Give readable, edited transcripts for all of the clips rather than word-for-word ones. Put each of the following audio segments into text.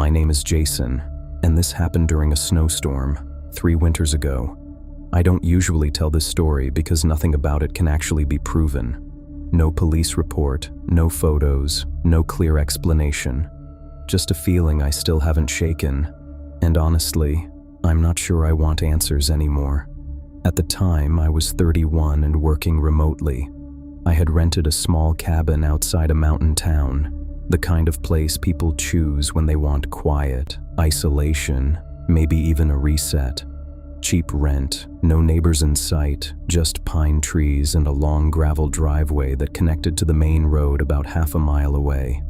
My name is Jason, and this happened during a snowstorm 3 winters ago. I don't usually tell this story because nothing about it can actually be proven. No police report, no photos, no clear explanation. Just a feeling I still haven't shaken, and honestly, I'm not sure I want answers anymore. At the time, I was 31 and working remotely. I had rented a small cabin outside a mountain town, the kind of place people choose when they want quiet, isolation, maybe even a reset. Cheap rent, no neighbors in sight, just pine trees and a long gravel driveway that connected to the main road about half a mile away.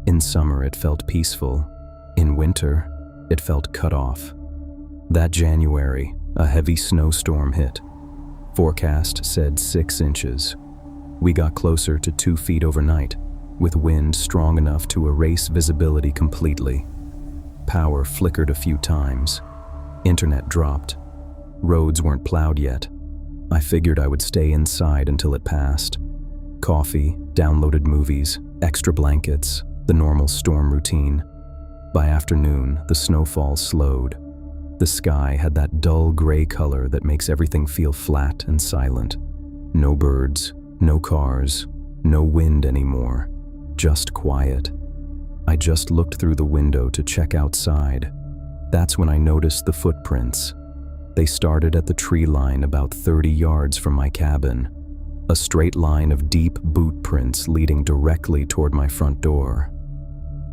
In summer, it felt peaceful. In winter, it felt cut off. That January, a heavy snowstorm hit. Forecast said 6 inches. We got closer to 2 feet overnight, with wind strong enough to erase visibility completely. Power flickered a few times. Internet dropped. Roads weren't plowed yet. I figured I would stay inside until it passed. Coffee, downloaded movies, extra blankets, the normal storm routine. By afternoon, the snowfall slowed. The sky had that dull gray color that makes everything feel flat and silent. No birds, no cars, no wind anymore. Just quiet. I just looked through the window to check outside. That's when I noticed the footprints. They started at the tree line about 30 yards from my cabin. A straight line of deep boot prints leading directly toward my front door.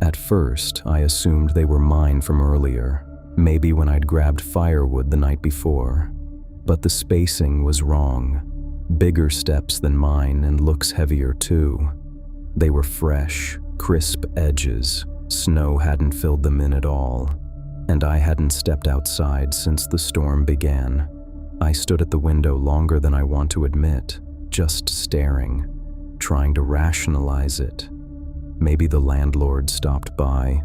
At first, I assumed they were mine from earlier, maybe when I'd grabbed firewood the night before. But the spacing was wrong. Bigger steps than mine and looks heavier too. They were fresh, crisp edges. Snow hadn't filled them in at all. And I hadn't stepped outside since the storm began. I stood at the window longer than I want to admit, just staring, trying to rationalize it. Maybe the landlord stopped by,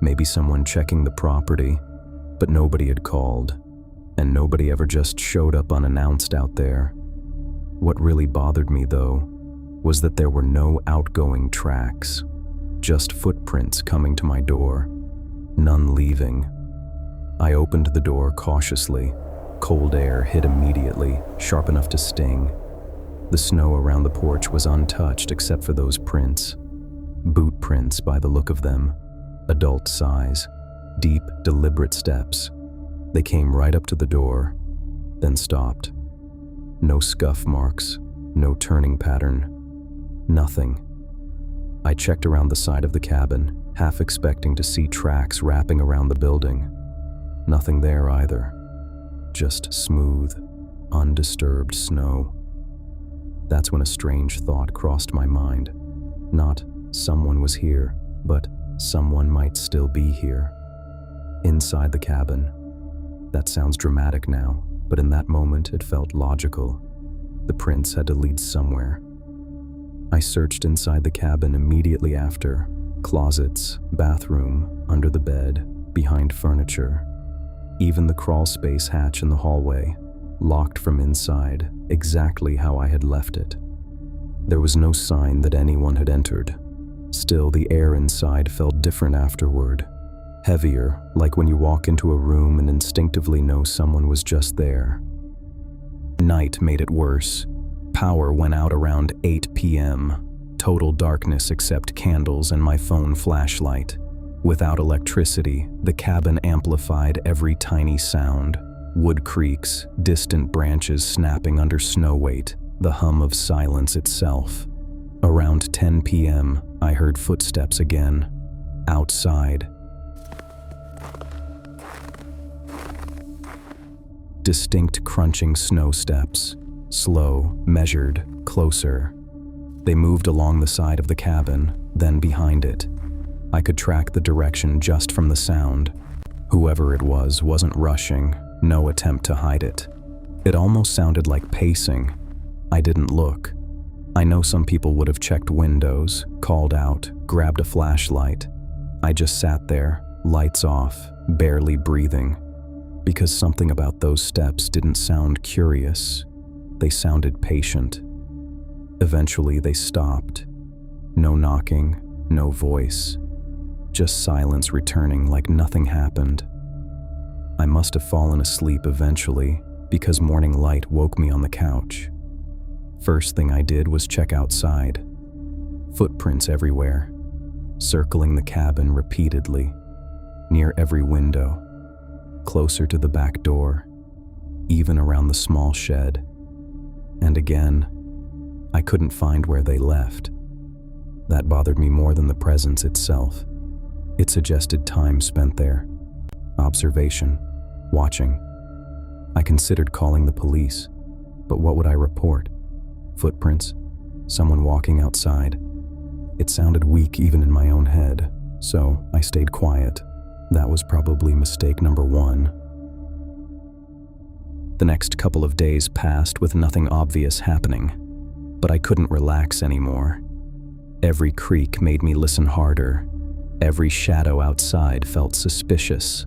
maybe someone checking the property, but nobody had called, and nobody ever just showed up unannounced out there. What really bothered me, though, was that there were no outgoing tracks, just footprints coming to my door, none leaving. I opened the door cautiously. Cold air hit immediately, sharp enough to sting. The snow around the porch was untouched except for those prints. Boot prints by the look of them. Adult size. Deep, deliberate steps. They came right up to the door, then stopped. No scuff marks, no turning pattern. Nothing. I checked around the side of the cabin, half expecting to see tracks wrapping around the building. Nothing there either. Just smooth, undisturbed snow. That's when a strange thought crossed my mind. Not someone was here, but someone might still be here. Inside the cabin. That sounds dramatic now, but in that moment it felt logical. The prints had to lead somewhere. I searched inside the cabin immediately after. Closets, bathroom, under the bed, behind furniture. Even the crawl space hatch in the hallway, locked from inside, exactly how I had left it. There was no sign that anyone had entered. Still, the air inside felt different afterward. Heavier, like when you walk into a room and instinctively know someone was just there. Night made it worse. Power went out around 8 p.m. Total darkness except candles and my phone flashlight. Without electricity, the cabin amplified every tiny sound. Wood creaks, distant branches snapping under snow weight, the hum of silence itself. Around 10 p.m., I heard footsteps again. Outside. Distinct crunching snow steps. Slow, measured, closer. They moved along the side of the cabin, then behind it. I could track the direction just from the sound. Whoever it was wasn't rushing, no attempt to hide it. It almost sounded like pacing. I didn't look. I know some people would have checked windows, called out, grabbed a flashlight. I just sat there, lights off, barely breathing. Because something about those steps didn't sound curious. They sounded patient. Eventually they stopped. No knocking, no voice. just silence returning like nothing happened. I must have fallen asleep eventually because morning light woke me on the couch. First thing I did was check outside. Footprints everywhere, circling the cabin repeatedly, near every window, closer to the back door, even around the small shed. And again, I couldn't find where they left. That bothered me more than the presence itself. It suggested time spent there, observation, watching. I considered calling the police, but what would I report? Footprints? Someone walking outside? It sounded weak even in my own head, so I stayed quiet. That was probably mistake number one. The next couple of days passed with nothing obvious happening, but I couldn't relax anymore. Every creak made me listen harder. Every shadow outside felt suspicious.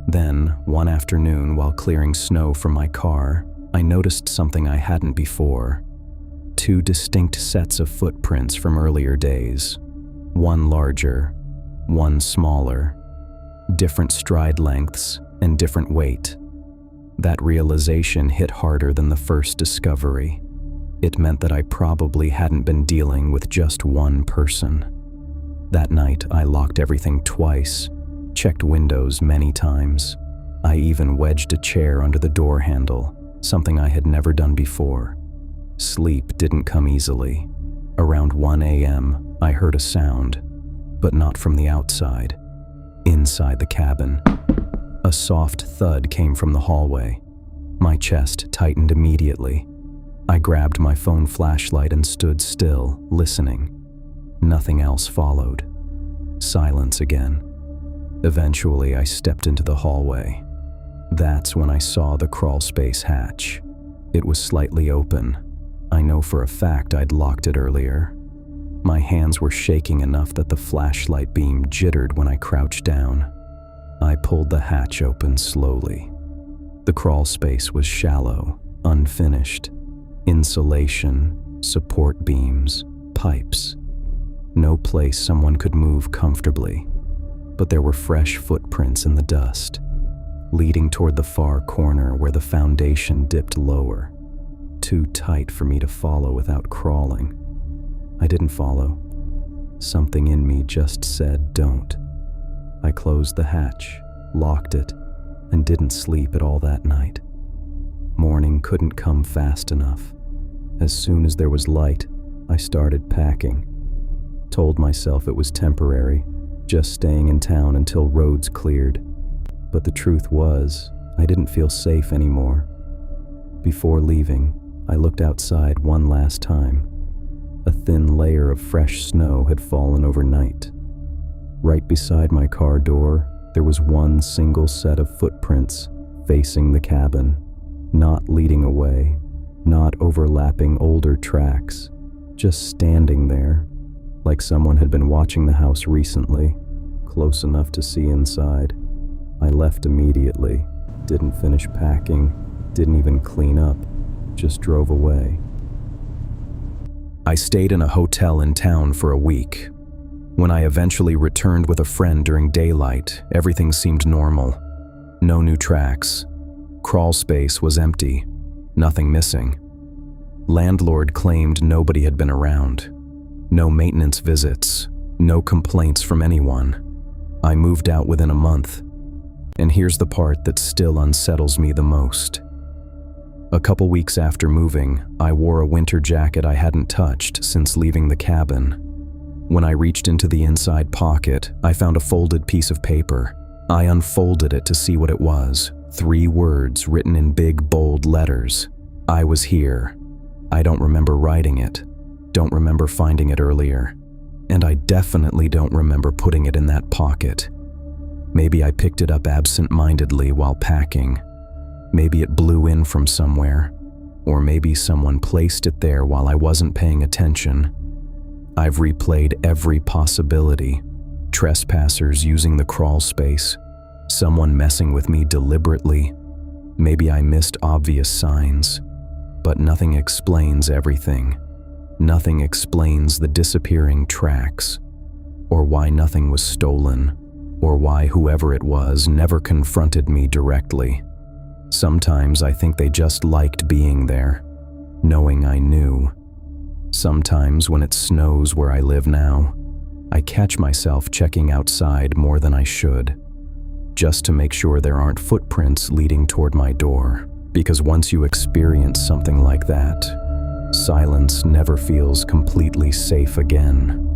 Then, one afternoon while clearing snow from my car, I noticed something I hadn't before. Two distinct sets of footprints from earlier days. One larger, one smaller. Different stride lengths and different weight. That realization hit harder than the first discovery. It meant that I probably hadn't been dealing with just one person. That night, I locked everything twice, checked windows many times. I even wedged a chair under the door handle, something I had never done before. Sleep didn't come easily. Around 1 a.m., I heard a sound, but not from the outside. Inside the cabin, a soft thud came from the hallway. My chest tightened immediately. I grabbed my phone flashlight and stood still, listening. Nothing else followed. Silence again. Eventually, I stepped into the hallway. That's when I saw the crawlspace hatch. It was slightly open. I know for a fact I'd locked it earlier. My hands were shaking enough that the flashlight beam jittered when I crouched down. I pulled the hatch open slowly. The crawlspace was shallow, unfinished. Insulation, support beams, pipes. No place someone could move comfortably. But there were fresh footprints in the dust, leading toward the far corner where the foundation dipped lower. Too tight for me to follow without crawling. I didn't follow. Something in me just said, don't. I closed the hatch, locked it, and didn't sleep at all that night. Morning couldn't come fast enough. As soon as there was light, I started packing. Told myself it was temporary, just staying in town until roads cleared. But the truth was, I didn't feel safe anymore. Before leaving, I looked outside one last time. A thin layer of fresh snow had fallen overnight. Right beside my car door, there was one single set of footprints facing the cabin, not leading away, not overlapping older tracks, just standing there, like someone had been watching the house recently, close enough to see inside. I left immediately, didn't finish packing, didn't even clean up, just drove away. I stayed in a hotel in town for a week. When I eventually returned with a friend during daylight, everything seemed normal. No new tracks. Crawl space was empty. Nothing missing. Landlord claimed nobody had been around. No maintenance visits. No complaints from anyone. I moved out within a month. And here's the part that still unsettles me the most. A couple weeks after moving, I wore a winter jacket I hadn't touched since leaving the cabin. When I reached into the inside pocket, I found a folded piece of paper. I unfolded it to see what it was. 3 words written in big, bold letters. I was here. I don't remember writing it. Don't remember finding it earlier. And I definitely don't remember putting it in that pocket. Maybe I picked it up absent-mindedly while packing. Maybe it blew in from somewhere. Or maybe someone placed it there while I wasn't paying attention. I've replayed every possibility. Trespassers using the crawl space. Someone messing with me deliberately. Maybe I missed obvious signs. But nothing explains everything. Nothing explains the disappearing tracks. or why nothing was stolen, or why whoever it was never confronted me directly. Sometimes I think they just liked being there, knowing I knew. Sometimes when it snows where I live now, I catch myself checking outside more than I should, just to make sure there aren't footprints leading toward my door. Because once you experience something like that, silence never feels completely safe again.